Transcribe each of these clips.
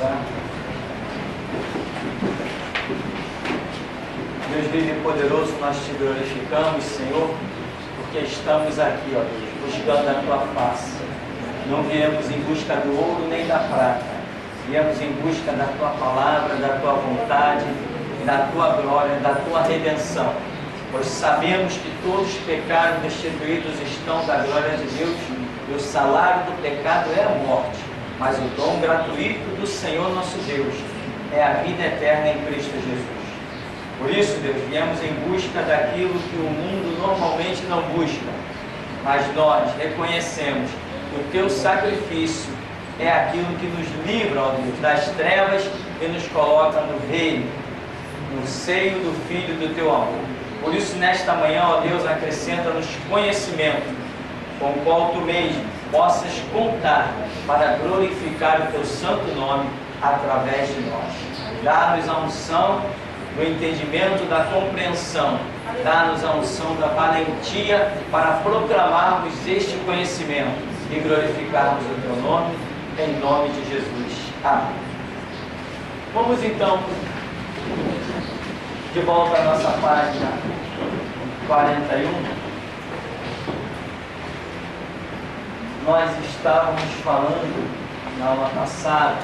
orar. Deus vivo e poderoso, nós te glorificamos, Senhor, porque estamos aqui, ó Deus, buscando a tua face. Não viemos em busca do ouro nem da prata, viemos em busca da tua palavra, da tua vontade, da tua glória, da tua redenção. Pois sabemos que todos pecaram, destituídos estão da glória de Deus, e o salário do pecado é a morte, mas o dom gratuito do Senhor nosso Deus é a vida eterna em Cristo Jesus. Por isso, Deus, viemos em busca daquilo que o mundo normalmente não busca, mas nós reconhecemos que o teu sacrifício é aquilo que nos livra, ó Deus, das trevas e nos coloca no reino, no seio do Filho do teu amor. Por isso, nesta manhã, ó Deus, acrescenta-nos conhecimento, com o qual tu mesmo possas contar para glorificar o teu santo nome através de nós. Dá-nos a unção do entendimento, da compreensão, dá-nos a unção da valentia para proclamarmos este conhecimento e glorificarmos o teu nome, em nome de Jesus. Amém. Vamos então de volta à nossa página 41. Nós estávamos falando na aula passada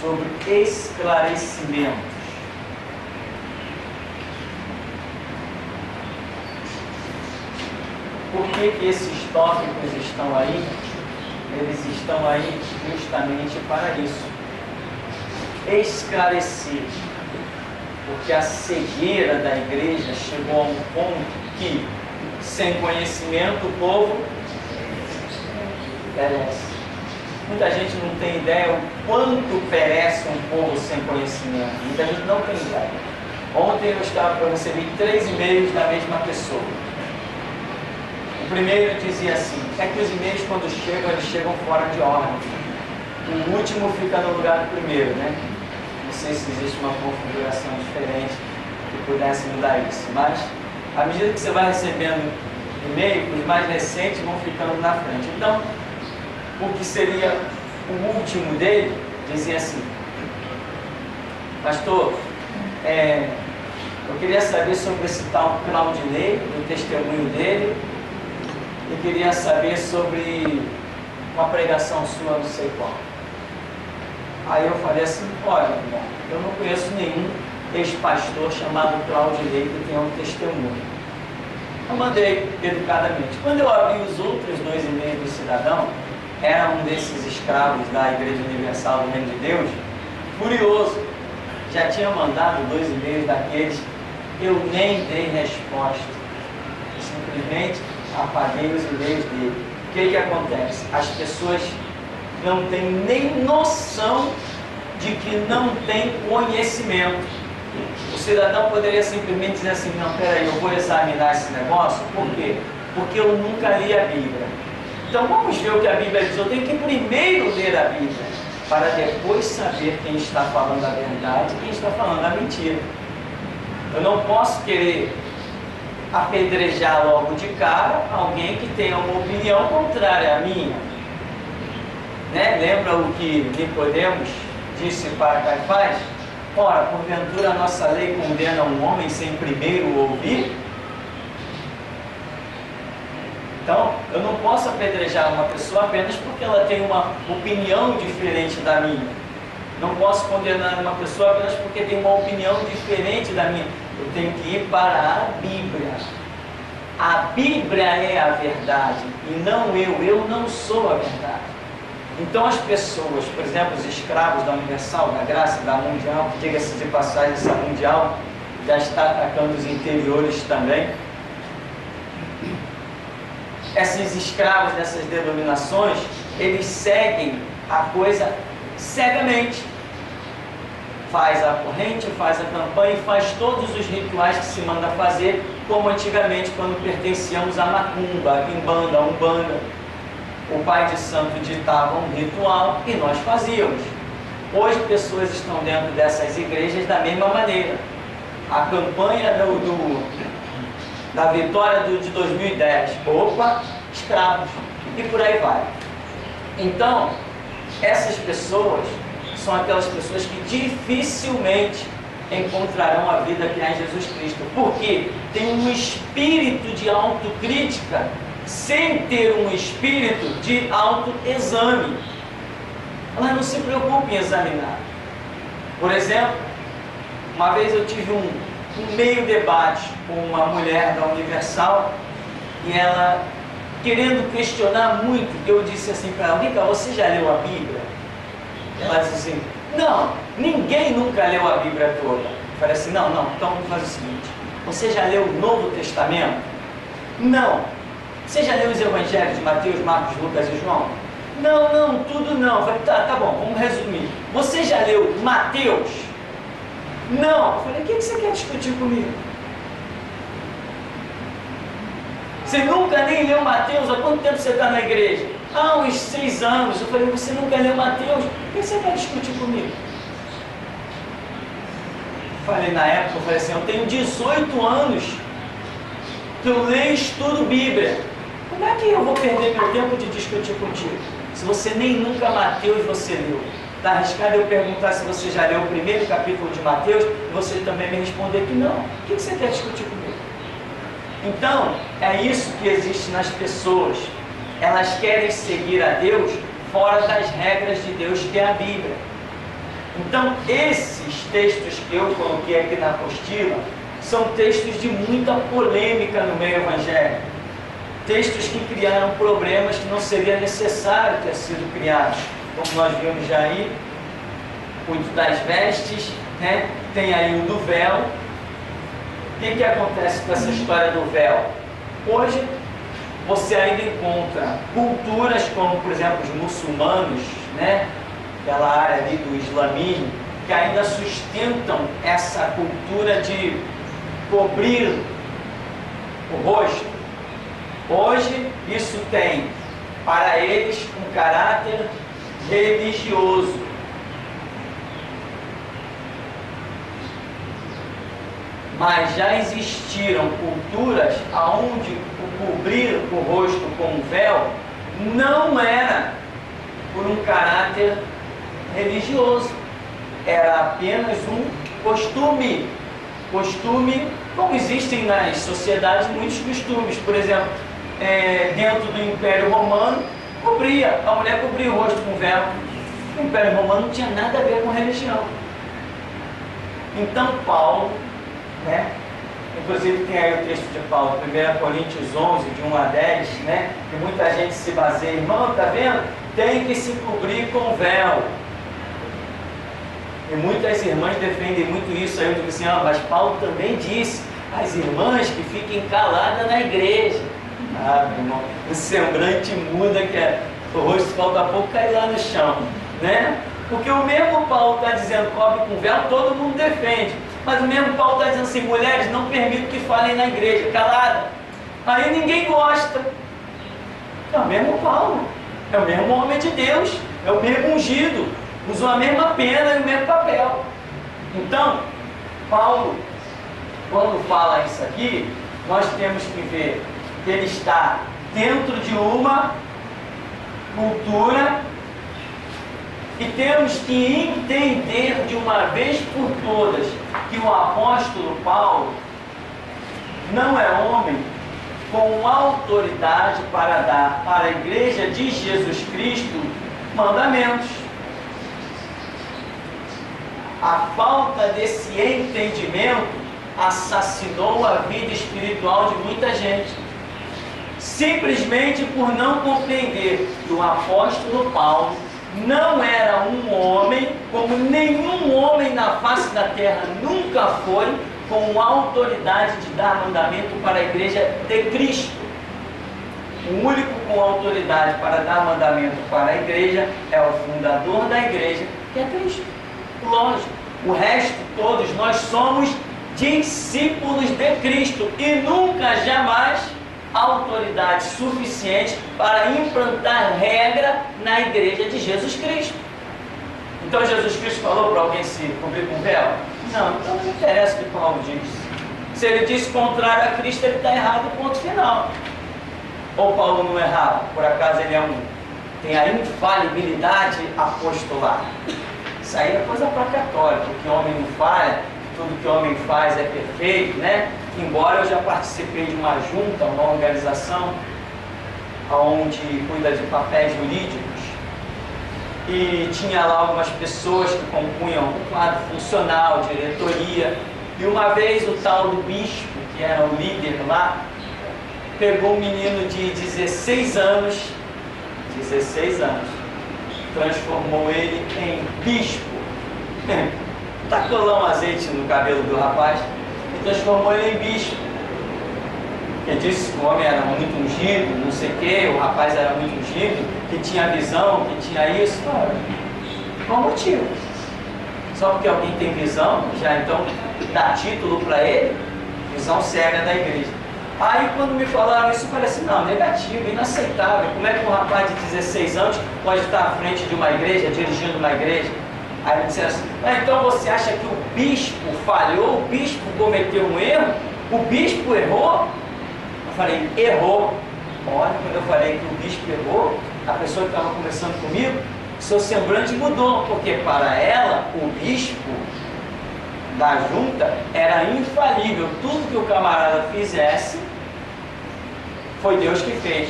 sobre esclarecimentos. Por que esses tópicos estão aí? Eles estão aí justamente para isso. Esclarecer. Porque a cegueira da igreja chegou a um ponto que, sem conhecimento, o povo perece. Muita gente não tem ideia o quanto perece um povo sem conhecimento. Muita gente não tem ideia. Ontem eu recebi 3 e-mails da mesma pessoa. O primeiro dizia assim: é que os e-mails, quando chegam, eles chegam fora de ordem. O último fica no lugar do primeiro, né? Não sei se existe uma configuração diferente que pudesse mudar isso, mas à medida que você vai recebendo e-mail, os mais recentes vão ficando na frente. Então, o que seria o último dele, dizia assim: pastor, eu queria saber sobre esse tal Claudinei, o testemunho dele, e queria saber sobre uma pregação sua, não sei qual. Aí eu falei assim: olha, irmão, eu não conheço nenhum ex-pastor chamado Claudinei que tenha um testemunho. Eu mandei educadamente. Quando eu abri os outros 2 e-mails do cidadão, era um desses escravos da Igreja Universal do Reino de Deus, furioso. Já tinha mandado 2 e-mails daqueles, eu nem dei resposta. Eu simplesmente apaguei os e-mails dele. O que acontece? As pessoas não têm nem noção de que não tem conhecimento. O cidadão poderia simplesmente dizer assim: não, peraí, eu vou examinar esse negócio. Por quê? Porque eu nunca li a Bíblia. Então vamos ver o que a Bíblia diz. Eu tenho que primeiro ler a Bíblia, para depois saber quem está falando a verdade e quem está falando a mentira. Eu não posso querer apedrejar logo de cara alguém que tenha uma opinião contrária à minha. Né? Lembra o que Nicodemos disse para Caifás? Ora, porventura a nossa lei condena um homem sem primeiro o ouvir? Então, eu não posso apedrejar uma pessoa apenas porque ela tem uma opinião diferente da minha. Não posso condenar uma pessoa apenas porque tem uma opinião diferente da minha. Eu tenho que ir para a Bíblia. A Bíblia é a verdade e não eu. Eu não sou a verdade. Então as pessoas, por exemplo, os escravos da Universal, da Graça, da Mundial, que diga-se de passagem, essa Mundial já está atacando os interiores também. Esses escravos dessas denominações, eles seguem a coisa cegamente. Faz a corrente, faz a campanha e faz todos os rituais que se manda fazer, como antigamente quando pertencíamos à macumba, à quimbanda, à umbanda. O pai de santo ditava um ritual e nós fazíamos. Hoje pessoas estão dentro dessas igrejas da mesma maneira. A campanha da vitória de 2010, opa, escravos, e por aí vai. Então, essas pessoas são aquelas pessoas que dificilmente encontrarão a vida que há em Jesus Cristo, porque tem um espírito de autocrítica sem ter um espírito de autoexame. Elas não se preocupam em examinar. Por exemplo, uma vez eu tive um meio debate com uma mulher da Universal e ela, querendo questionar muito, eu disse assim para ela: Mica, você já leu a Bíblia? Ela disse assim: não, ninguém nunca leu a Bíblia toda. Eu falei assim: não, então vamos fazer o seguinte: você já leu o Novo Testamento? Não. Você já leu os Evangelhos de Mateus, Marcos, Lucas e João? Não, tudo não. Eu falei: tá bom, vamos resumir. Você já leu Mateus? Não. Eu falei: o que você quer discutir comigo? Você nunca nem leu Mateus? Há quanto tempo você está na igreja? Uns 6 anos. Eu falei: você nunca leu Mateus? O que você quer discutir comigo? Falei na época, eu falei assim: eu tenho 18 anos que eu leio e estudo Bíblia. Como é que eu vou perder meu tempo de discutir contigo? Se você nem nunca Mateus você leu. Está arriscado eu perguntar se você já leu o primeiro capítulo de Mateus e você também me responder que não. O que você quer discutir comigo? Então, é isso que existe nas pessoas. Elas querem seguir a Deus fora das regras de Deus, que é a Bíblia. Então, esses textos que eu coloquei aqui na apostila são textos de muita polêmica no meio evangélico. Textos que criaram problemas que não seria necessário ter sido criados. Como nós vimos já aí, o das vestes, né? Tem aí o do véu. O que acontece com essa história do véu? Hoje, você ainda encontra culturas como, por exemplo, os muçulmanos, né? Aquela área ali do islamismo, que ainda sustentam essa cultura de cobrir o rosto. Hoje, isso tem, para eles, um caráter religioso. Mas já existiram culturas onde o cobrir o rosto com um véu não era por um caráter religioso, era apenas um costume. Costume, como existem nas sociedades muitos costumes. Por exemplo, dentro do Império Romano, a mulher cobria o rosto com véu. O Império Romano não tinha nada a ver com religião. Então Paulo, né? Inclusive tem aí o texto de Paulo, 1 Coríntios 11, de 1 a 10, né? Que muita gente se baseia: irmão, tá vendo? Tem que se cobrir com véu. E muitas irmãs defendem muito isso. Aí eu digo assim: mas Paulo também disse às irmãs que fiquem caladas na igreja. Meu irmão, o semblante muda, o rosto falta pouco cair lá no chão, né? Porque o mesmo Paulo está dizendo cobre com véu, todo mundo defende. Mas o mesmo Paulo está dizendo assim: mulheres, não permito que falem na igreja, calada. Aí ninguém gosta. É o mesmo Paulo, é o mesmo homem de Deus, é o mesmo ungido, usou a mesma pena e o mesmo papel. Então, Paulo, quando fala isso aqui, nós temos que ver que ele está dentro de uma cultura e temos que entender de uma vez por todas que o apóstolo Paulo não é homem com autoridade para dar para a igreja de Jesus Cristo mandamentos. A falta desse entendimento assassinou a vida espiritual de muita gente, simplesmente por não compreender que o apóstolo Paulo não era um homem, como nenhum homem na face da terra nunca foi, com autoridade de dar mandamento para a igreja de Cristo. O único com autoridade para dar mandamento para a igreja é o fundador da igreja, que é Cristo. Lógico, o resto, todos nós somos discípulos de Cristo e nunca, jamais, autoridade suficiente para implantar regra na igreja de Jesus Cristo. Então Jesus Cristo falou para alguém se cobrir com véu? Não, então não interessa o que Paulo diz. Se ele disse contrário a Cristo, ele está errado, ponto final. Ou Paulo não errava? Por acaso ele tem a infalibilidade apostolar? Isso aí é coisa para católico, que homem não falha, que tudo que homem faz é perfeito, né? Embora eu já participei de uma junta, uma organização, onde cuida de papéis jurídicos, e tinha lá algumas pessoas que compunham um quadro funcional, diretoria, e uma vez o tal do bispo, que era o líder lá, pegou um menino de 16 anos, transformou ele em bispo, tacou lá um azeite no cabelo do rapaz e transformou ele em bispo. Ele disse que o homem era muito ungido, não sei o que, o rapaz era muito ungido, que tinha visão, que tinha isso. Qual o motivo? Só porque alguém tem visão, já então dá título para ele? Visão cega da igreja. Aí quando me falaram isso, eu falei assim, não, negativo, inaceitável. Como é que um rapaz de 16 anos pode estar à frente de uma igreja, dirigindo uma igreja? Aí me disseram assim, então você acha que o bispo falhou, o bispo cometeu um erro, o bispo errou? Eu falei, errou. Olha, quando eu falei que o bispo errou, a pessoa que estava conversando comigo, seu semblante mudou, porque para ela, o bispo da junta era infalível. Tudo que o camarada fizesse, foi Deus que fez.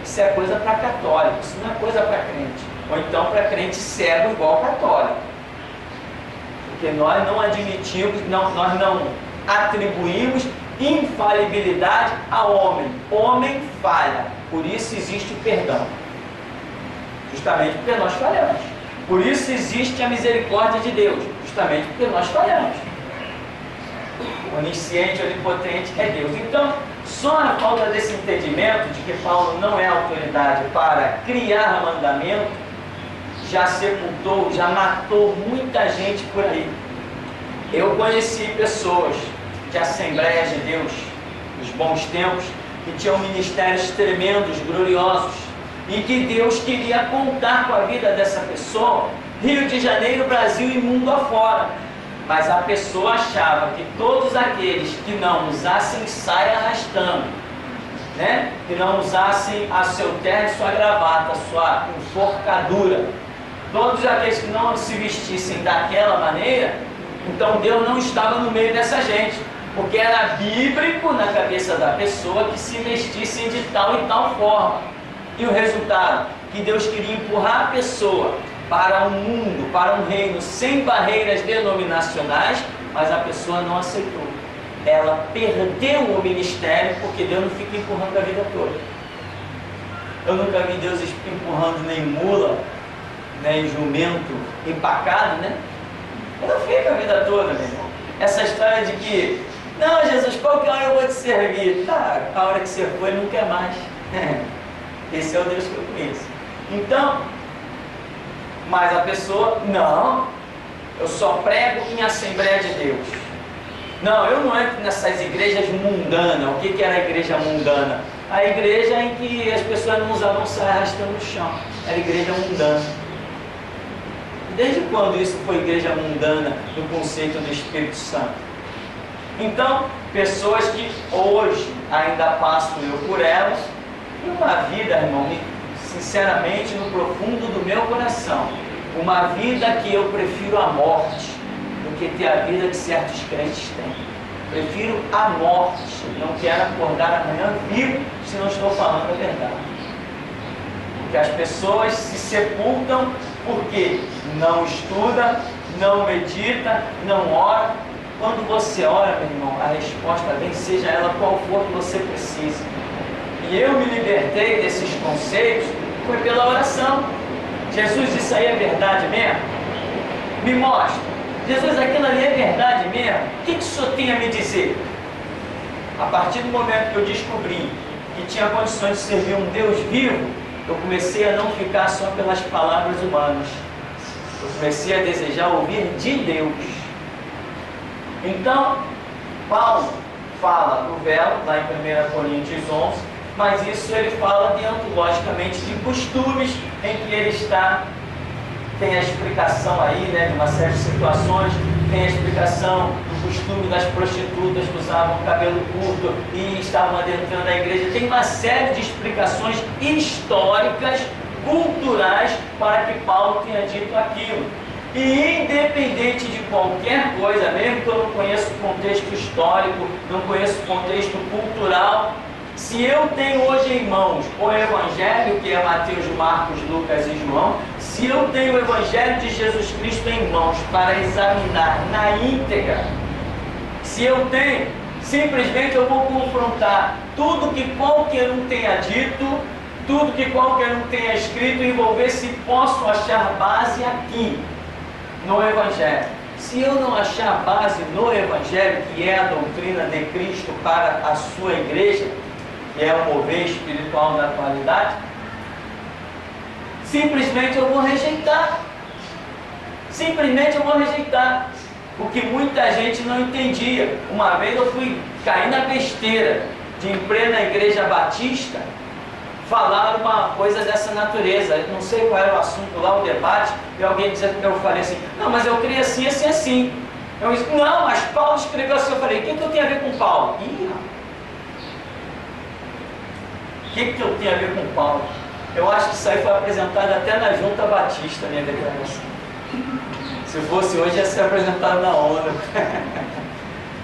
Isso é coisa para católico, isso não é coisa para crente. Ou então para crente cego igual católico. Porque nós não admitimos, nós não atribuímos infalibilidade ao homem. Homem falha, por isso existe o perdão. Justamente porque nós falhamos. Por isso existe a misericórdia de Deus. Justamente porque nós falhamos. O onisciente, onipotente é Deus. Então, só a falta desse entendimento de que Paulo não é autoridade para criar mandamento, já sepultou, já matou muita gente por aí. Eu conheci pessoas de Assembleias de Deus, nos bons tempos, que tinham ministérios tremendos, gloriosos, e que Deus queria contar com a vida dessa pessoa, Rio de Janeiro, Brasil e mundo afora. Mas a pessoa achava que todos aqueles que não usassem saia arrastando, né? Que não usassem a seu terno, sua gravata, sua enforcadura, todos aqueles que não se vestissem daquela maneira, então Deus não estava no meio dessa gente, porque era bíblico na cabeça da pessoa que se vestissem de tal e tal forma. E o resultado? Que Deus queria empurrar a pessoa para um mundo, para um reino sem barreiras denominacionais, mas a pessoa não aceitou. Ela perdeu o ministério, porque Deus não fica empurrando a vida toda. Eu nunca vi Deus empurrando nem mula, nem jumento empacado, né? Ele não fica a vida toda, meu irmão. Essa história de que, não, Jesus, qualquer hora eu vou te servir. Tá, a hora que você for, ele não quer mais. Esse é o Deus que eu conheço. Então, mas a pessoa, não, eu só prego em Assembleia de Deus. Não, eu não entro nessas igrejas mundanas. O que era a igreja mundana? A igreja em que as pessoas não usavam saia arrastando no chão. Era a igreja mundana. Desde quando isso foi igreja mundana no conceito do Espírito Santo? Então, pessoas que hoje ainda passo eu por elas, e uma vida, irmão, sinceramente, no profundo do meu coração, uma vida que eu prefiro a morte do que ter a vida que certos crentes têm. Prefiro a morte, não quero acordar amanhã vivo se não estou falando a verdade. Porque as pessoas se sepultam porque não estuda, não medita, não ora. Quando você ora, meu irmão, a resposta vem, seja ela qual for que você precise. E eu me libertei desses conceitos, foi pela oração. Jesus, isso aí é verdade mesmo? Me mostra. Jesus, aquilo ali é verdade mesmo? O que o senhor tem a me dizer? A partir do momento que eu descobri que tinha condições de servir um Deus vivo, eu comecei a não ficar só pelas palavras humanas. Eu comecei a desejar ouvir de Deus. Então, Paulo fala do véu, lá em 1 Coríntios 11, mas isso ele fala dentro, logicamente, de costumes em que ele está. Tem a explicação aí, né, de uma série de situações, tem a explicação do costume das prostitutas que usavam cabelo curto e estavam adentrando a igreja. Tem uma série de explicações históricas, culturais, para que Paulo tenha dito aquilo. E independente de qualquer coisa, mesmo que eu não conheça o contexto histórico, não conheço o contexto cultural, se eu tenho hoje em mãos o Evangelho, que é Mateus, Marcos, Lucas e João, se eu tenho o Evangelho de Jesus Cristo em mãos para examinar na íntegra, se eu tenho, simplesmente eu vou confrontar tudo que qualquer um tenha dito, tudo que qualquer um tenha escrito e vou ver se posso achar base aqui no Evangelho. Se eu não achar base no Evangelho, que é a doutrina de Cristo para a sua igreja, que é o mover espiritual da atualidade, simplesmente eu vou rejeitar. Simplesmente eu vou rejeitar. O que muita gente não entendia. Uma vez eu fui cair na besteira de em plena igreja batista falar uma coisa dessa natureza. Não sei qual era o assunto lá, o debate, e alguém dizia que eu falei assim, não, mas eu creio assim, assim, assim. Eu disse, não, mas Paulo escreveu assim. Eu falei, o que eu tenho a ver com Paulo? Ih, o que eu tenho a ver com Paulo? Eu acho que isso aí foi apresentado até na Junta Batista, minha declaração. Se fosse hoje, ia ser apresentado na ONU.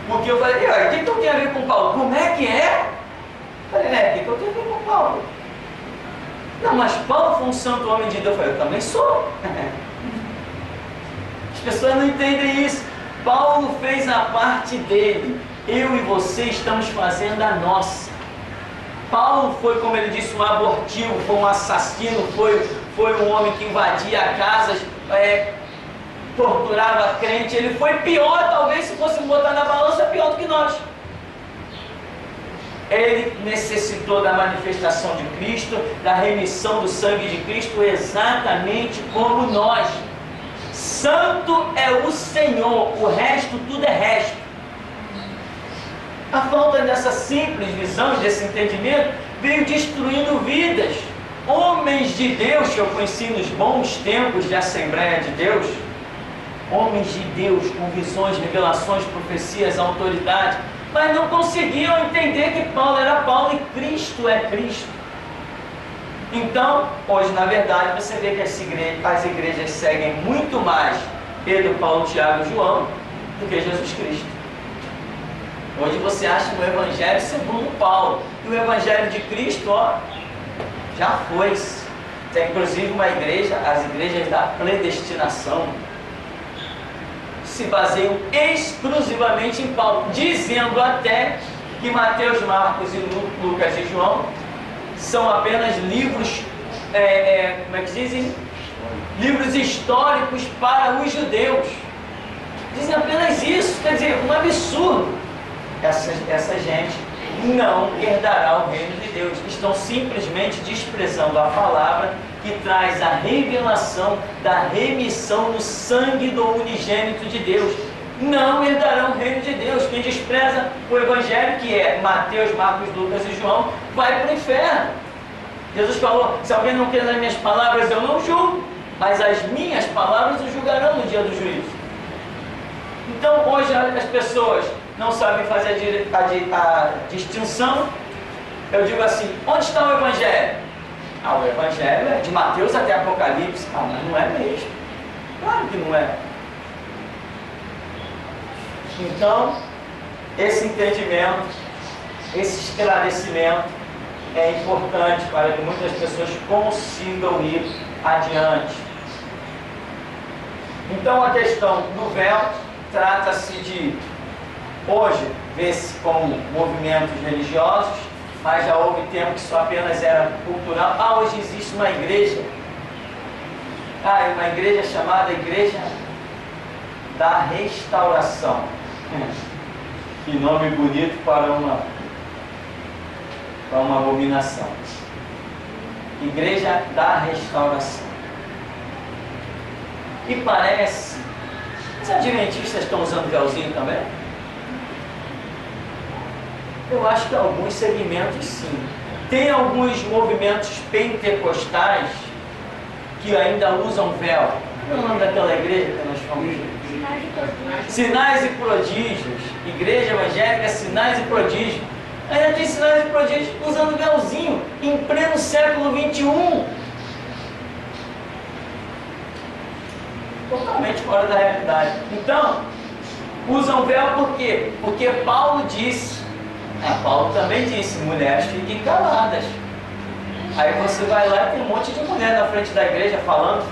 Porque eu falei, o que eu tenho a ver com Paulo? Como é que é? Eu falei, o que eu tenho a ver com Paulo? Não, mas Paulo foi um santo homem de Deus. Eu falei, eu também sou. As pessoas não entendem isso. Paulo fez a parte dele. Eu e você estamos fazendo a nossa. Paulo foi, como ele disse, um abortivo, foi um assassino, foi um homem que invadia casas, torturava crente. Ele foi pior, talvez, se fosse botar na balança, pior do que nós. Ele necessitou da manifestação de Cristo, da remissão do sangue de Cristo, exatamente como nós. Santo é o Senhor, o resto tudo é resto. A falta dessa simples visão, desse entendimento, veio destruindo vidas. Homens de Deus que eu conheci nos bons tempos de Assembleia de Deus, homens de Deus com visões, revelações, profecias, autoridade, mas não conseguiam entender que Paulo era Paulo e Cristo é Cristo. Então, hoje, na verdade, você vê que as igrejas seguem muito mais Pedro, Paulo, Tiago e João do que Jesus Cristo. Hoje você acha o Evangelho segundo Paulo. E o Evangelho de Cristo, já foi. Tem inclusive uma igreja, as igrejas da predestinação, se baseiam exclusivamente em Paulo, dizendo até que Mateus, Marcos e Lucas e João são apenas livros, como é que dizem? Livros históricos para os judeus. Dizem apenas isso, quer dizer, um absurdo. Essa gente não herdará o reino de Deus. Estão simplesmente desprezando a palavra que traz a revelação da remissão no sangue do unigênito de Deus. Não herdarão o reino de Deus. Quem despreza o Evangelho, que é Mateus, Marcos, Lucas e João, vai para o inferno. Jesus falou, se alguém não quer as minhas palavras, eu não julgo, mas as minhas palavras o julgarão no dia do juízo. Então hoje as pessoas não sabem fazer a distinção. Eu digo assim, onde está o Evangelho? O Evangelho é de Mateus até Apocalipse. Mas não é mesmo. Claro que não é. Então, esse entendimento, esse esclarecimento é importante para que muitas pessoas consigam ir adiante. Então, a questão do véu trata-se de, hoje, ver-se como movimentos religiosos, mas já houve tempo que isso apenas era cultural. Hoje existe uma igreja, uma igreja chamada Igreja da Restauração. Que nome bonito para uma abominação. Igreja da Restauração. E parece, os adventistas estão usando véuzinho também? Eu acho que alguns segmentos sim. Tem alguns movimentos pentecostais que ainda usam véu. Qual é o nome daquela igreja que nós fomos? Sinais e Prodígios. Igreja evangélica, Sinais e Prodígios. Ainda tem sinais e prodígios usando véuzinho em pleno século XXI. Por totalmente fora da realidade. Então, usam véu por quê? Porque Paulo disse, Paulo também disse, mulheres fiquem caladas. Aí você vai lá e tem um monte de mulher na frente da igreja falando.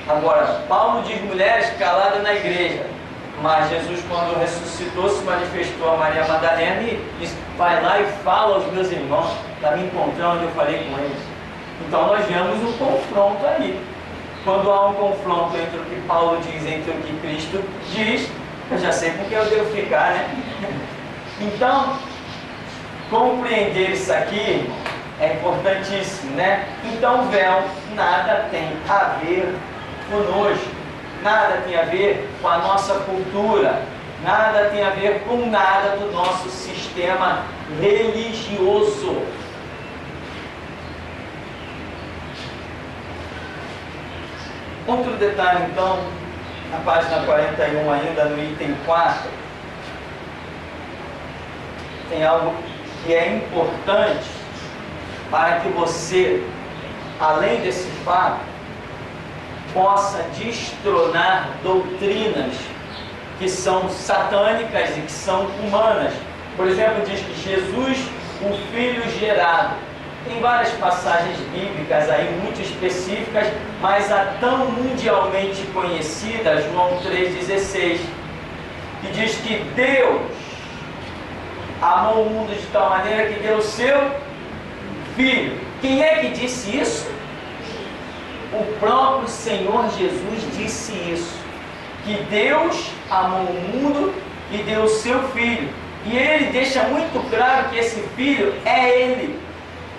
Agora, Paulo diz mulheres caladas na igreja. Mas Jesus, quando ressuscitou, se manifestou a Maria Madalena e disse, vai lá e fala aos meus irmãos, está me encontrando onde eu falei com eles. Então nós vemos um confronto aí. Quando há um confronto entre o que Paulo diz e entre o que Cristo diz, eu já sei com quem eu devo ficar, né? Então, compreender isso aqui é importantíssimo, né? Então, véu nada tem a ver conosco, nada tem a ver com a nossa cultura, nada tem a ver com nada do nosso sistema religioso. Outro detalhe, então, na página 41, ainda no item 4, tem algo que é importante para que você, além desse fato, possa destronar doutrinas que são satânicas e que são humanas. Por exemplo, diz que Jesus, o Filho gerado. Tem várias passagens bíblicas aí muito específicas, mas a tão mundialmente conhecida, João 3,16, que diz que Deus amou o mundo de tal maneira que deu o seu Filho. Quem é que disse isso? O próprio Senhor Jesus disse isso, que Deus amou o mundo e deu o seu Filho. E ele deixa muito claro que esse Filho é Ele.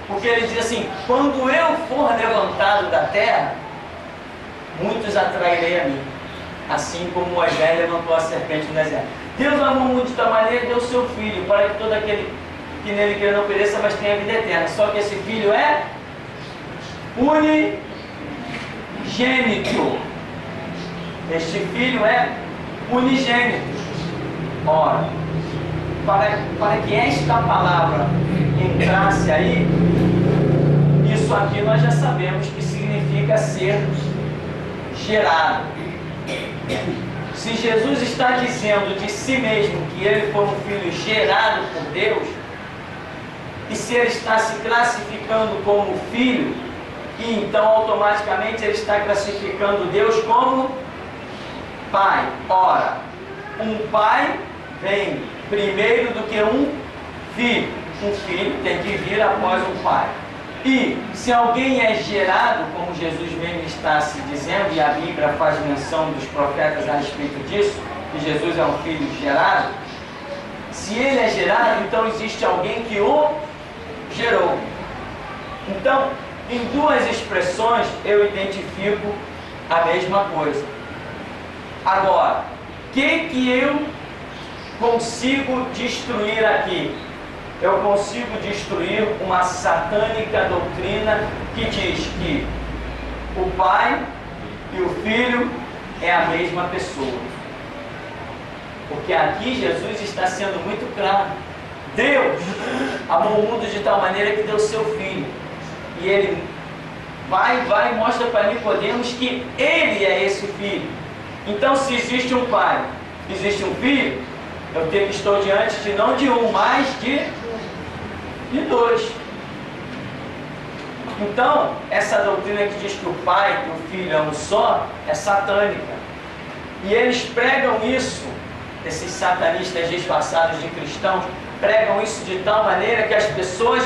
Porque ele diz assim, quando eu for levantado da terra, muitos atrairei a mim. Assim como Moisés levantou a serpente no deserto. Deus amou o mundo de tal maneira que deu o seu Filho, para que todo aquele que nele queira não pereça, mas tenha vida eterna. Só que esse Filho é unigênito. Este Filho é unigênito. Ora, para que esta palavra entrasse aí, isso aqui nós já sabemos que significa ser gerado. Se Jesus está dizendo de si mesmo que ele foi um filho gerado por Deus, e se ele está se classificando como filho, e então automaticamente ele está classificando Deus como pai. Ora, um pai vem primeiro do que um filho. Um filho tem que vir após um pai. E se alguém é gerado, como Jesus mesmo está se dizendo, e a Bíblia faz menção dos profetas a respeito disso, que Jesus é um filho gerado, se ele é gerado, então existe alguém que o gerou. Então, em duas expressões eu identifico a mesma coisa. Agora, o que eu consigo destruir aqui? Eu consigo destruir uma satânica doutrina que diz que o Pai e o Filho é a mesma pessoa. Porque aqui Jesus está sendo muito claro. Deus amou o mundo de tal maneira que deu seu Filho. E ele vai e mostra para Nicodemos que ele é esse Filho. Então, se existe um Pai, existe um Filho, eu estou diante de não de um, mas de dois. Então, essa doutrina que diz que o Pai e o Filho é um só, é satânica. E eles pregam isso, esses satanistas disfarçados de cristãos, pregam isso de tal maneira que as pessoas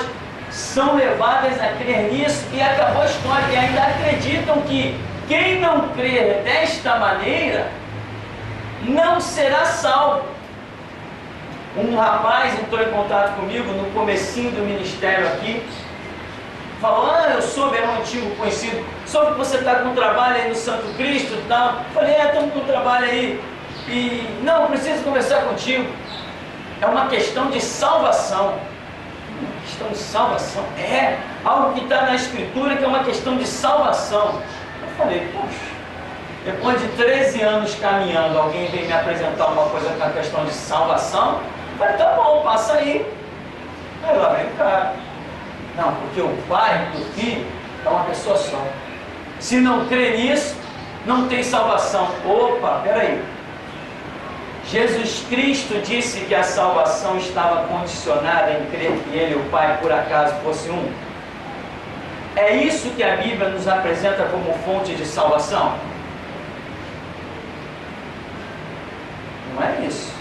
são levadas a crer nisso e acabou a história. E ainda acreditam que quem não crer desta maneira não será salvo. Um rapaz entrou em contato comigo no comecinho do ministério aqui, falou, eu soube, era um antigo conhecido, soube que você está com um trabalho aí no Santo Cristo e tal. Falei, estamos com um trabalho aí, e não, preciso conversar contigo. É uma questão de salvação. Uma questão de salvação? É algo que está na Escritura, que é uma questão de salvação. Eu falei, poxa, depois de 13 anos caminhando, alguém vem me apresentar uma coisa com a questão de salvação? Eu falei, tá bom, passa aí. Aí lá vem o cara. Não, porque o Pai e o Filho é uma pessoa só. Se não crê nisso, não tem salvação. Opa, peraí. Jesus Cristo disse que a salvação estava condicionada em crer que Ele, o Pai, por acaso fosse um. É isso que a Bíblia nos apresenta como fonte de salvação? Não é isso.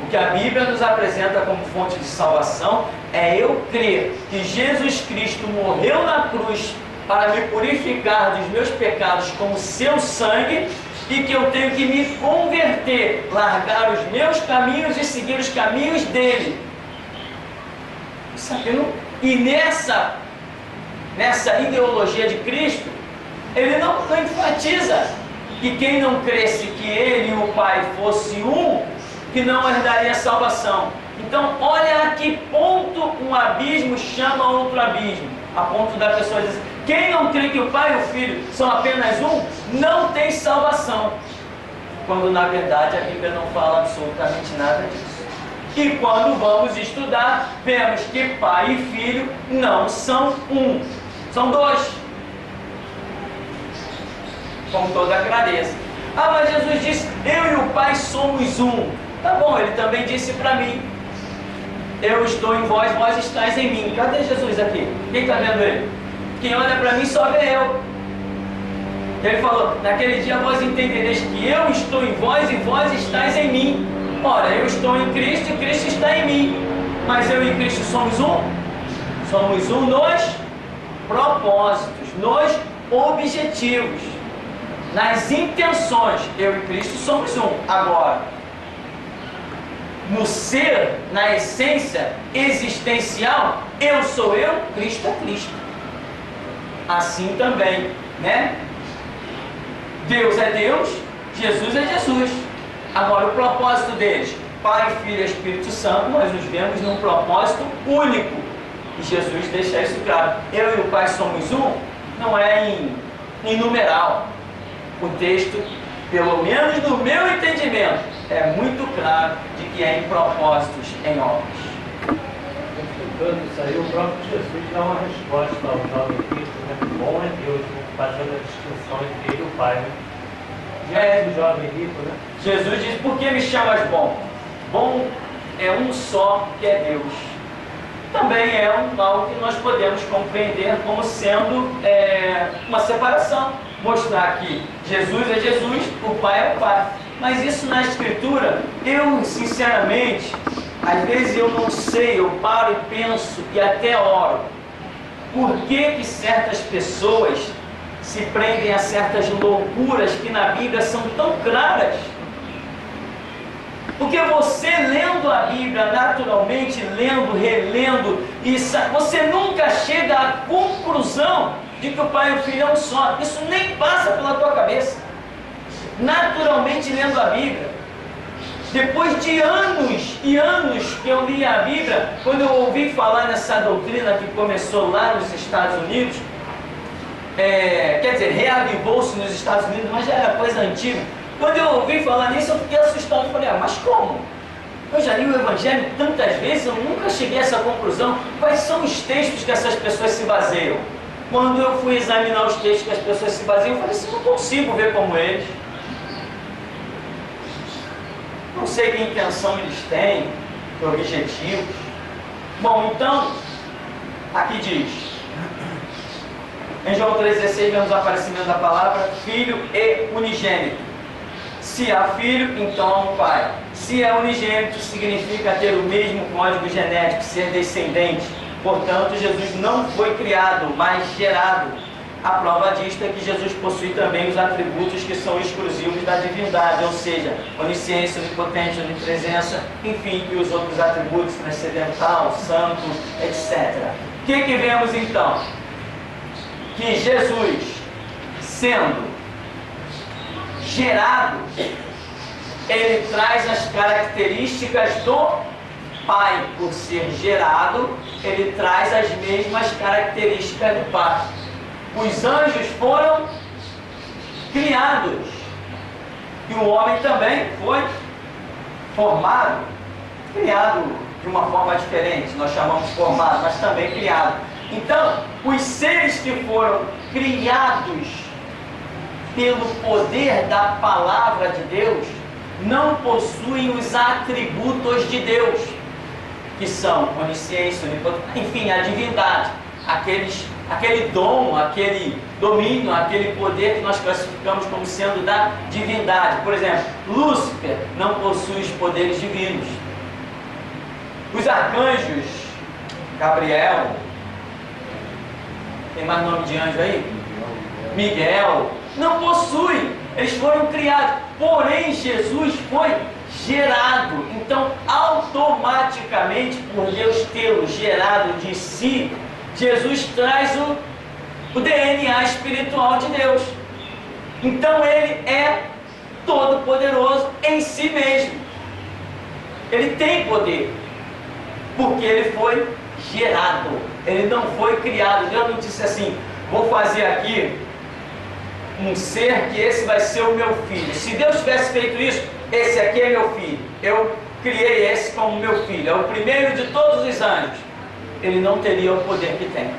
O que a Bíblia nos apresenta como fonte de salvação é eu crer que Jesus Cristo morreu na cruz para me purificar dos meus pecados com o seu sangue e que eu tenho que me converter, largar os meus caminhos e seguir os caminhos dele. Isso aqui não... E nessa ideologia de Cristo, ele não enfatiza que quem não cresce que ele e o Pai fosse um, que não herdaria a salvação. Então, olha a que ponto um abismo chama outro abismo. A ponto da pessoa dizer, quem não crê que o Pai e o Filho são apenas um, não tem salvação. Quando, na verdade, a Bíblia não fala absolutamente nada disso. E quando vamos estudar, vemos que Pai e Filho não são um, são dois. Com toda a clareza. Ah, mas Jesus disse, eu e o Pai somos um. Tá bom, ele também disse para mim, eu estou em vós, vós estáis em mim. Cadê Jesus aqui? Quem está vendo ele? Quem olha para mim só vê eu. Ele falou, naquele dia vós entendereis que eu estou em vós e vós estáis em mim. Ora, eu estou em Cristo e Cristo está em mim. Mas eu e Cristo somos um? Somos um nos propósitos, nos objetivos, nas intenções. Eu e Cristo somos um. Agora, no ser, na essência existencial, eu sou eu, Cristo é Cristo. Assim também, né? Deus é Deus, Jesus é Jesus. Agora, o propósito deles, Pai, Filho e Espírito Santo, nós nos vemos num propósito único. E Jesus deixa isso claro. Eu e o Pai somos um, não é em numeral. O texto, pelo menos no meu entendimento, é muito claro de que é em propósitos, em obras. Explicando isso aí, o próprio Jesus dá uma resposta ao jovem Cristo, né? Bom é Deus, fazendo a distinção entre ele e o Pai, né? Do jovem rico, né? Jesus diz, por que me chamas bom? Bom é um só, que é Deus. Também é algo que nós podemos compreender como sendo uma separação. Mostrar que Jesus é Jesus, o Pai é o Pai. Mas isso na Escritura, eu sinceramente, às vezes eu não sei, eu paro e penso e até oro. Por que certas pessoas se prendem a certas loucuras que na Bíblia são tão claras? Porque você lendo a Bíblia naturalmente, lendo, relendo, você nunca chega à conclusão de que o Pai e o Filho é um só. Isso nem passa pela tua cabeça. Naturalmente lendo a Bíblia. Depois de anos e anos que eu li a Bíblia, quando eu ouvi falar nessa doutrina que começou lá nos Estados Unidos, quer dizer, reavivou-se nos Estados Unidos, mas já era coisa antiga. Quando eu ouvi falar nisso, eu fiquei assustado. Eu falei, mas como? Eu já li o Evangelho tantas vezes, eu nunca cheguei a essa conclusão. Quais são os textos que essas pessoas se baseiam? Quando eu fui examinar os textos que as pessoas se baseiam, eu falei assim, não consigo ver como eles. Não sei que intenção eles têm, que objetivos. Bom, então, aqui diz, em João 3,16 vemos o aparecimento da palavra Filho e unigênito. Se há filho, então há um pai. Se é unigênito, significa ter o mesmo código genético, ser descendente. Portanto, Jesus não foi criado, mas gerado. A prova disto é que Jesus possui também os atributos que são exclusivos da divindade, ou seja, onisciência, onipotente, onipresença, enfim, e os outros atributos, transcendental, santo, etc. O que vemos então? Que Jesus, sendo gerado, ele traz as características do Pai. Por ser gerado, ele traz as mesmas características do Pai. Os anjos foram criados e o homem também foi formado, criado de uma forma diferente, nós chamamos formado, mas também criado. Então, os seres que foram criados pelo poder da palavra de Deus, não possuem os atributos de Deus, que são onisciência, onipotência, enfim, a divindade, aquele dom, aquele domínio, aquele poder que nós classificamos como sendo da divindade. Por exemplo, Lúcifer não possui os poderes divinos. Os arcanjos, Gabriel, tem mais nome de anjo aí? Miguel, não possuem, eles foram criados, porém Jesus foi gerado. Então, automaticamente, por Deus tê-lo gerado de si, Jesus traz o DNA espiritual de Deus. Então, ele é todo poderoso em si mesmo. Ele tem poder, porque ele foi gerado, ele não foi criado. Deus não disse assim: vou fazer aqui um ser que esse vai ser o meu filho. Se Deus tivesse feito isso, esse aqui é meu filho, eu criei esse como meu filho, é o primeiro de todos os anjos, ele não teria o poder que tem.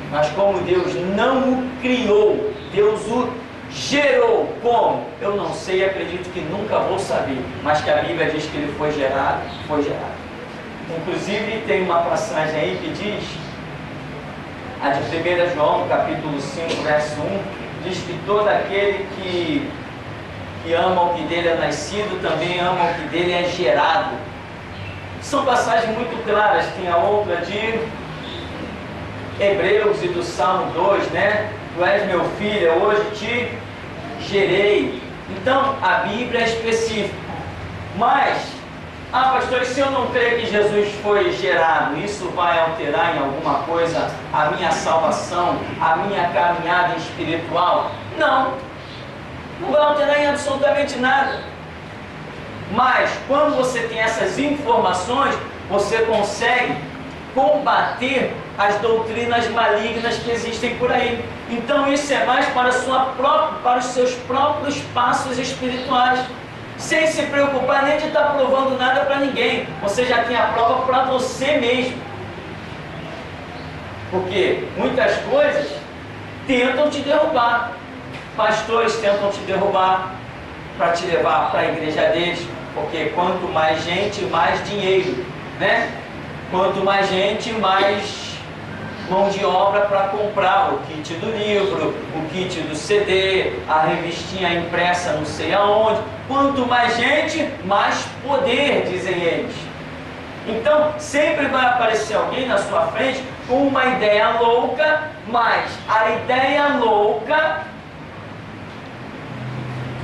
Mas como Deus não o criou, Deus o gerou. Como? Eu não sei, acredito que nunca vou saber, mas que a Bíblia diz que ele foi gerado, foi gerado. Inclusive tem uma passagem aí que diz, a de 1 João, capítulo 5, verso 1, diz que todo aquele que ama o que dele é nascido, também ama o que dele é gerado. São passagens muito claras. Tem a outra de Hebreus e do Salmo 2, né? Tu és meu filho, eu hoje te gerei. Então, a Bíblia é específica. Mas, pastor, e se eu não crer que Jesus foi gerado, isso vai alterar em alguma coisa a minha salvação, a minha caminhada espiritual? Não, não vai alterar em absolutamente nada. Mas, quando você tem essas informações, você consegue combater as doutrinas malignas que existem por aí. Então, isso é mais para os seus próprios passos espirituais, sem se preocupar nem de estar provando nada para ninguém. Você já tem a prova para você mesmo. Porque muitas coisas tentam te derrubar. Pastores tentam te derrubar para te levar para a igreja deles, porque quanto mais gente, mais dinheiro, né? Quanto mais gente, mais mão de obra para comprar o kit do livro, o kit do CD, a revistinha impressa não sei aonde. Quanto mais gente, mais poder, dizem eles. Então, sempre vai aparecer alguém na sua frente com uma ideia louca, mas a ideia louca,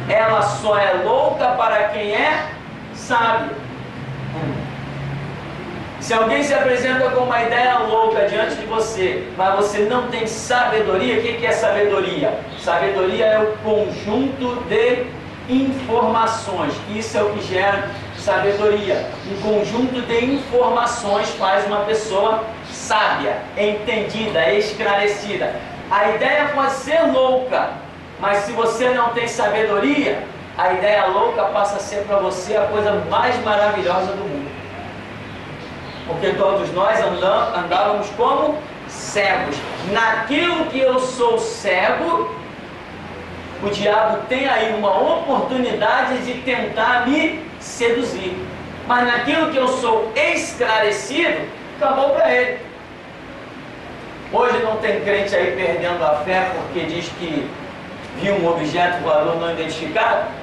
ela só é louca para quem é sábio. Se alguém se apresenta com uma ideia louca diante de você, mas você não tem sabedoria, o que é sabedoria? Sabedoria é o conjunto de informações. Isso é o que gera sabedoria. Um conjunto de informações faz uma pessoa sábia, entendida, esclarecida. A ideia pode ser louca, mas se você não tem sabedoria, a ideia louca passa a ser para você a coisa mais maravilhosa do mundo. Porque todos nós andávamos como cegos. Naquilo que eu sou cego, o diabo tem aí uma oportunidade de tentar me seduzir. Mas naquilo que eu sou esclarecido, acabou para ele. Hoje não tem crente aí perdendo a fé porque diz que viu um objeto voador não identificado?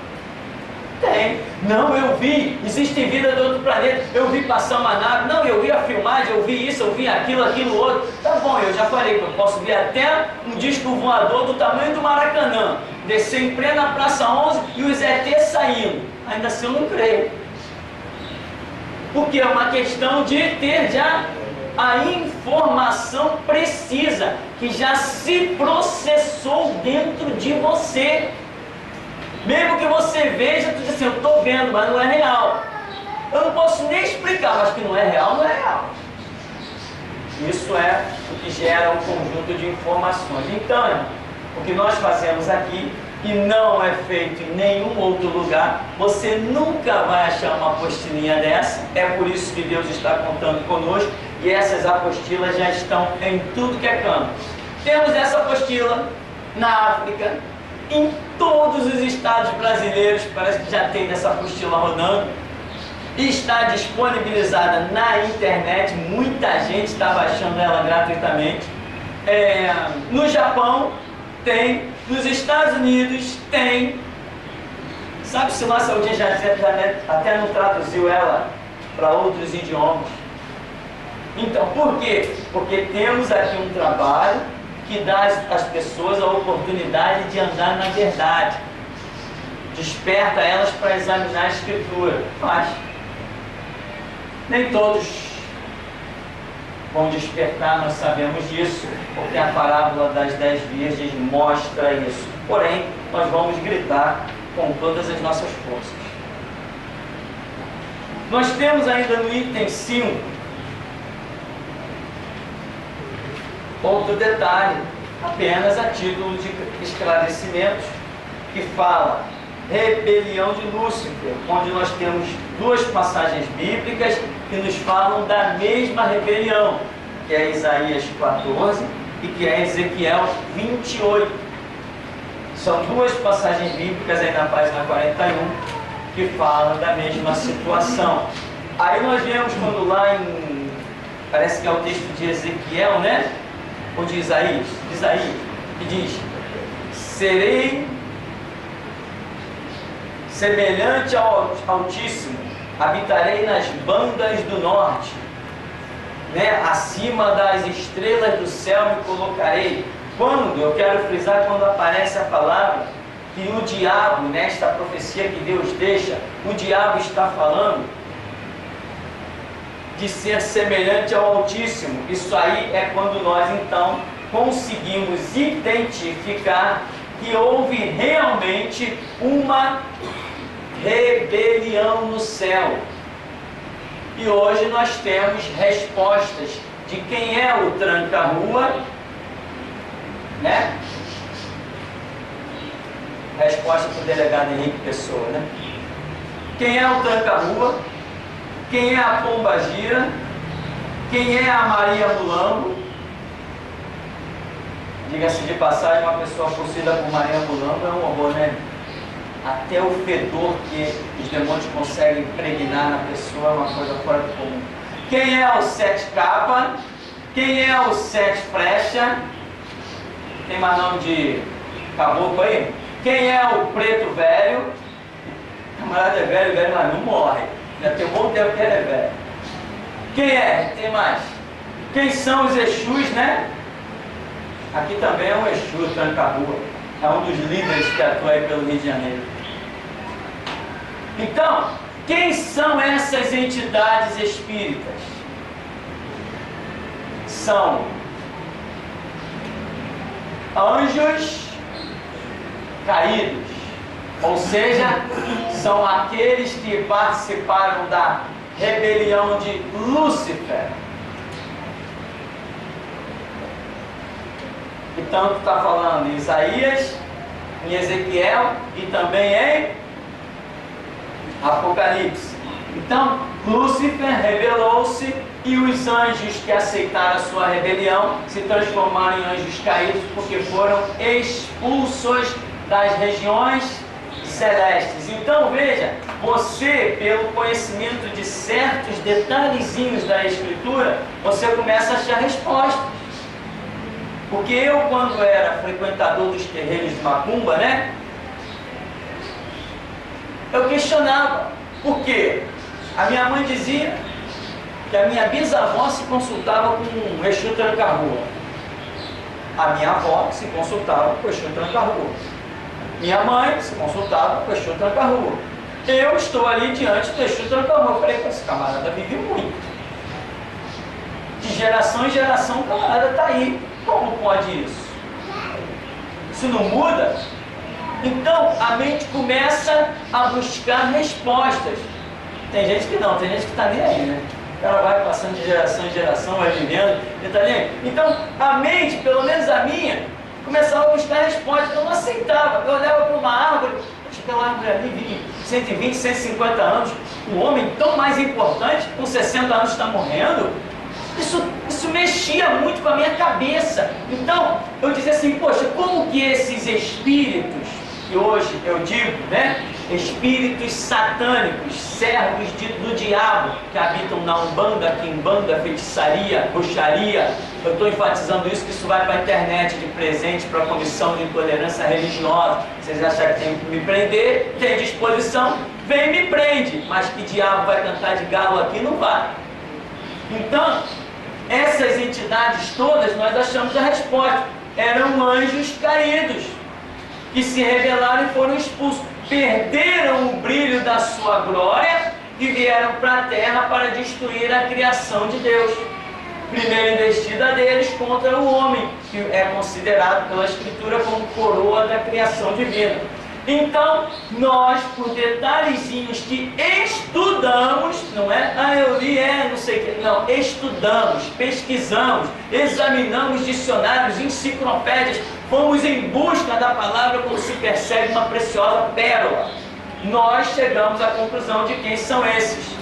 Tem. Não, eu vi, existe vida do outro planeta, eu vi passar uma nave, não, eu vi a filmagem, eu vi isso, eu vi aquilo outro. Tá bom, eu já falei que eu posso ver até um disco voador do tamanho do Maracanã, descer em plena Praça 11 e os ET saindo. Ainda assim eu não creio. Porque é uma questão de ter já a informação precisa, que já se processou dentro de você. Mesmo que você veja, tu diz assim, eu estou vendo, mas não é real. Eu não posso nem explicar, mas que não é real, não é real. Isso é o que gera um conjunto de informações. Então, irmão, o que nós fazemos aqui, e não é feito em nenhum outro lugar, você nunca vai achar uma apostilinha dessa. É por isso que Deus está contando conosco, e essas apostilas já estão em tudo que é canto. Temos essa apostila, na África, em todos os estados brasileiros, parece que já tem dessa apostila rodando, e está disponibilizada na internet, muita gente está baixando ela gratuitamente. No Japão tem, nos Estados Unidos tem, sabe-se lá se alguém já até não traduziu ela para outros idiomas. Então, por quê? Porque temos aqui um trabalho que dá às pessoas a oportunidade de andar na verdade, desperta elas para examinar a Escritura. Mas nem todos vão despertar, nós sabemos disso, porque a parábola das 10 virgens mostra isso. Porém, nós vamos gritar com todas as nossas forças. Nós temos ainda no item 5 outro detalhe, apenas a título de esclarecimento, que fala rebelião de Lúcifer, onde nós temos duas passagens bíblicas que nos falam da mesma rebelião, que é Isaías 14 e que é Ezequiel 28. São duas passagens bíblicas aí na página 41 que falam da mesma situação. Aí nós vemos quando lá em, parece que é o texto de Ezequiel, né? Ou de Isaías, que diz: serei semelhante ao Altíssimo, habitarei nas bandas do norte, né? Acima das estrelas do céu me colocarei. Quando, eu quero frisar, quando aparece a palavra que o diabo, nesta profecia que Deus deixa, o diabo está falando de ser semelhante ao Altíssimo. Isso aí é quando nós então conseguimos identificar que houve realmente uma rebelião no céu. E hoje nós temos respostas de quem é o tranca-rua, né? Resposta para o delegado Henrique Pessoa, né? Quem é o tranca-rua? Quem é a Pomba Gira? Quem é a Maria Mulambo? Diga-se de passagem, uma pessoa possuída por Maria Mulambo é um horror, né? Até o fedor que os demônios conseguem impregnar na pessoa é uma coisa fora do comum. Quem é o Sete Capa? Quem é o Sete Flecha? Tem mais nome de caboclo aí? Quem é o Preto Velho? O camarada é velho, mas não morre. Já tem um bom tempo que ele é velho. Quem é? Tem mais. Quem são os Exus, né? Aqui também é um Exu, tranca-rua. É um dos líderes que atua aí pelo Rio de Janeiro. Então, quem são essas entidades espíritas? São anjos caídos, ou seja, são aqueles que participaram da rebelião de Lúcifer. E tanto está falando em Isaías, em Ezequiel e também em Apocalipse. Então, Lúcifer rebelou-se e os anjos que aceitaram a sua rebelião se transformaram em anjos caídos porque foram expulsos das regiões celestes. Então veja, você, pelo conhecimento de certos detalhezinhos da Escritura, você começa a achar respostas. Porque eu, quando era frequentador dos terreiros de macumba, né, eu questionava. Por quê? A minha mãe dizia que a minha bisavó se consultava com um Exu tranca-rua. A minha avó se consultava com o Exu tranca-rua. Minha mãe se consultava com o Exu tranca-rua. Eu estou ali diante do Exu tranca-rua. Eu falei, esse camarada vive muito. De geração em geração o camarada está aí. Como pode isso? Isso não muda? Então a mente começa a buscar respostas. Tem gente que não, tem gente que está nem aí, né? O cara vai passando de geração em geração, vai vivendo, e está nem aí. Então a mente, pelo menos a minha, começava a buscar respostas. Eu não aceitava. Eu olhava para uma árvore, aquela árvore ali vive 120, 150 anos. Um homem tão mais importante, com 60 anos está morrendo. Isso mexia muito com a minha cabeça. Então, eu dizia assim, poxa, como que esses espíritos, que hoje eu digo, né? Espíritos satânicos, servos do diabo, que habitam na Umbanda, Quimbanda, feitiçaria, bruxaria. Eu estou enfatizando isso, que isso vai para a internet de presente para a Comissão de Intolerância Religiosa. Vocês acham que tem que me prender? Tem disposição? Vem e me prende. Mas que diabo vai cantar de galo aqui? Não vai. Então, essas entidades todas, nós achamos a resposta. Eram anjos caídos, que se rebelaram e foram expulsos. Perderam o brilho da sua glória e vieram para a terra para destruir a criação de Deus. Primeira investida deles contra o homem, que é considerado pela Escritura como coroa da criação divina. Então, nós, por detalhezinhos que estudamos, não é? Eu li, não sei o que. Não, estudamos, pesquisamos, examinamos dicionários, enciclopédias, fomos em busca da palavra, como se percebe uma preciosa pérola. Nós chegamos à conclusão de quem são esses.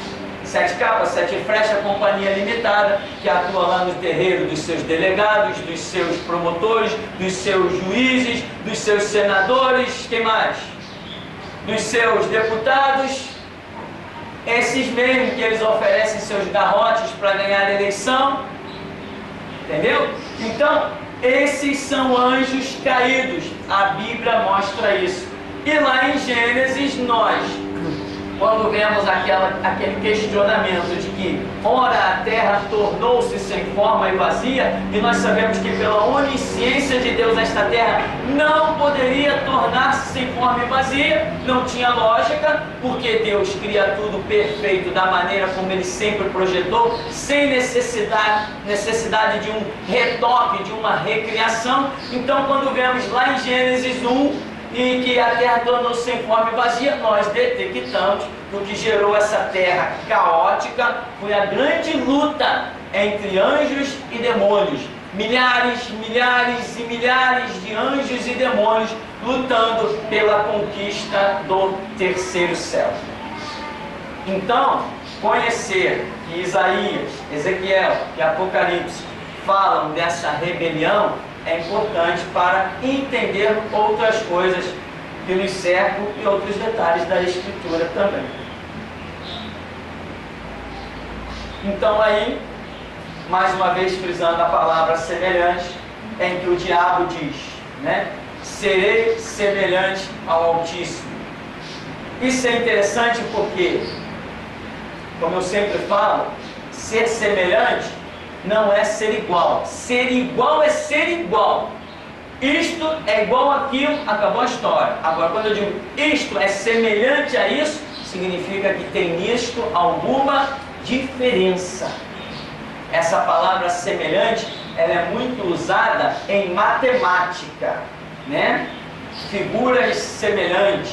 Sete Capas, Sete Flechas, Companhia Limitada, que atua lá no terreiro dos seus delegados, dos seus promotores, dos seus juízes, dos seus senadores, quem mais? Dos seus deputados, esses mesmos que eles oferecem seus garrotes para ganhar a eleição, entendeu? Então, esses são anjos caídos, a Bíblia mostra isso. E lá em Gênesis, nós, quando vemos aquele questionamento de que, ora, a terra tornou-se sem forma e vazia, e nós sabemos que pela onisciência de Deus esta terra não poderia tornar-se sem forma e vazia, não tinha lógica, porque Deus cria tudo perfeito da maneira como Ele sempre projetou, sem necessidade de um retoque, de uma recriação. Então, quando vemos lá em Gênesis 1, e que a terra tornou-se sem forma e vazia, nós detectamos que o que gerou essa terra caótica foi a grande luta entre anjos e demônios. Milhares, milhares e milhares de anjos e demônios lutando pela conquista do terceiro céu. Então, conhecer que Isaías, Ezequiel e Apocalipse falam dessa rebelião é importante para entender outras coisas que nos cercam e outros detalhes da Escritura também. Então aí, mais uma vez frisando a palavra semelhante, em que o diabo diz, né? Serei semelhante ao Altíssimo. Isso é interessante porque, como eu sempre falo, ser semelhante não é ser igual. Ser igual é ser igual. Isto é igual àquilo, acabou a história. Agora, quando eu digo isto é semelhante a isso, significa que tem nisto alguma diferença. Essa palavra semelhante, ela é muito usada em matemática, né? Figuras semelhantes.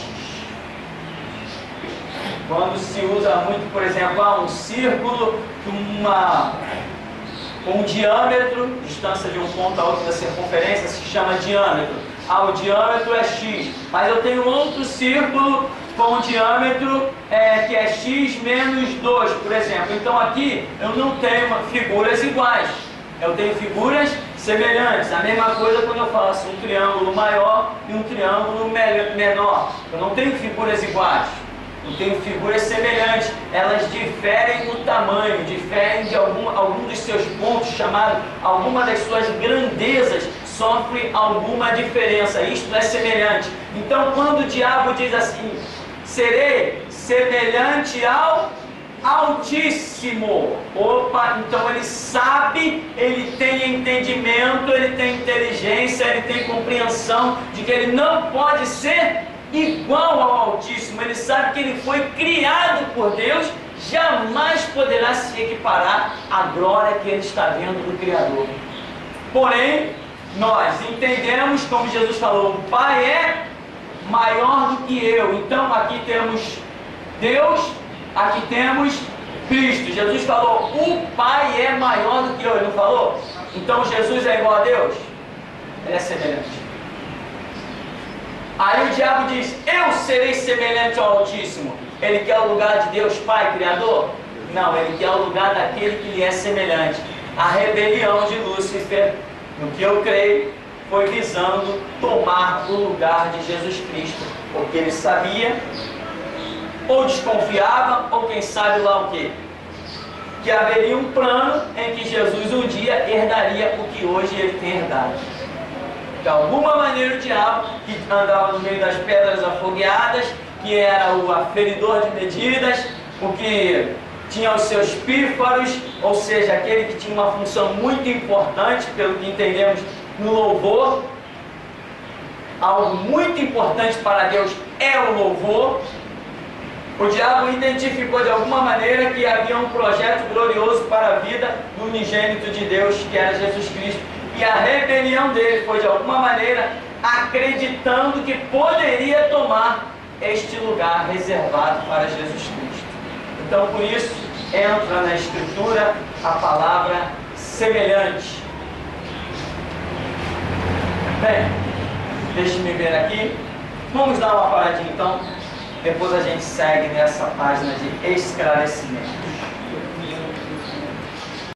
Quando se usa muito, por exemplo, um círculo com um diâmetro, distância de um ponto a outro da circunferência, se chama diâmetro. O diâmetro é x, mas eu tenho outro círculo com um diâmetro que é x menos 2, por exemplo. Então aqui eu não tenho figuras iguais, eu tenho figuras semelhantes. A mesma coisa quando eu faço um triângulo maior e um triângulo menor. Eu não tenho figuras iguais. Eu tenho figuras semelhantes, elas diferem no tamanho, diferem de algum dos seus pontos, alguma das suas grandezas sofre alguma diferença. Isto é semelhante. Então, quando o diabo diz assim, serei semelhante ao Altíssimo, então ele sabe, ele tem entendimento, ele tem inteligência, ele tem compreensão de que ele não pode ser igual ao Altíssimo. Ele sabe que ele foi criado por Deus, jamais poderá se equiparar à glória que ele está vendo do Criador. Porém, nós entendemos, como Jesus falou, o Pai é maior do que eu. Então aqui temos Deus, aqui temos Cristo. Jesus falou, o Pai é maior do que eu. Ele não falou? Então Jesus é igual a Deus? Ele é semelhante. Aí o diabo diz, eu serei semelhante ao Altíssimo. Ele quer o lugar de Deus Pai, Criador? Não, ele quer o lugar daquele que lhe é semelhante. A rebelião de Lúcifer, no que eu creio, foi visando tomar o lugar de Jesus Cristo, porque ele sabia, ou desconfiava, ou quem sabe lá o quê? Que haveria um plano em que Jesus um dia herdaria o que hoje ele tem herdado. De alguma maneira o diabo, que andava no meio das pedras afogueadas, que era o aferidor de medidas, o que tinha os seus pífaros, ou seja, aquele que tinha uma função muito importante, pelo que entendemos no louvor. Algo muito importante para Deus é o louvor. O diabo identificou de alguma maneira que havia um projeto glorioso para a vida do unigênito de Deus, que era Jesus Cristo. E a rebelião dele foi de alguma maneira acreditando que poderia tomar este lugar reservado para Jesus Cristo. Então, por isso, entra na Escritura a palavra semelhante. Bem, deixe-me ver aqui. Vamos dar uma paradinha então. Depois a gente segue nessa página de esclarecimentos.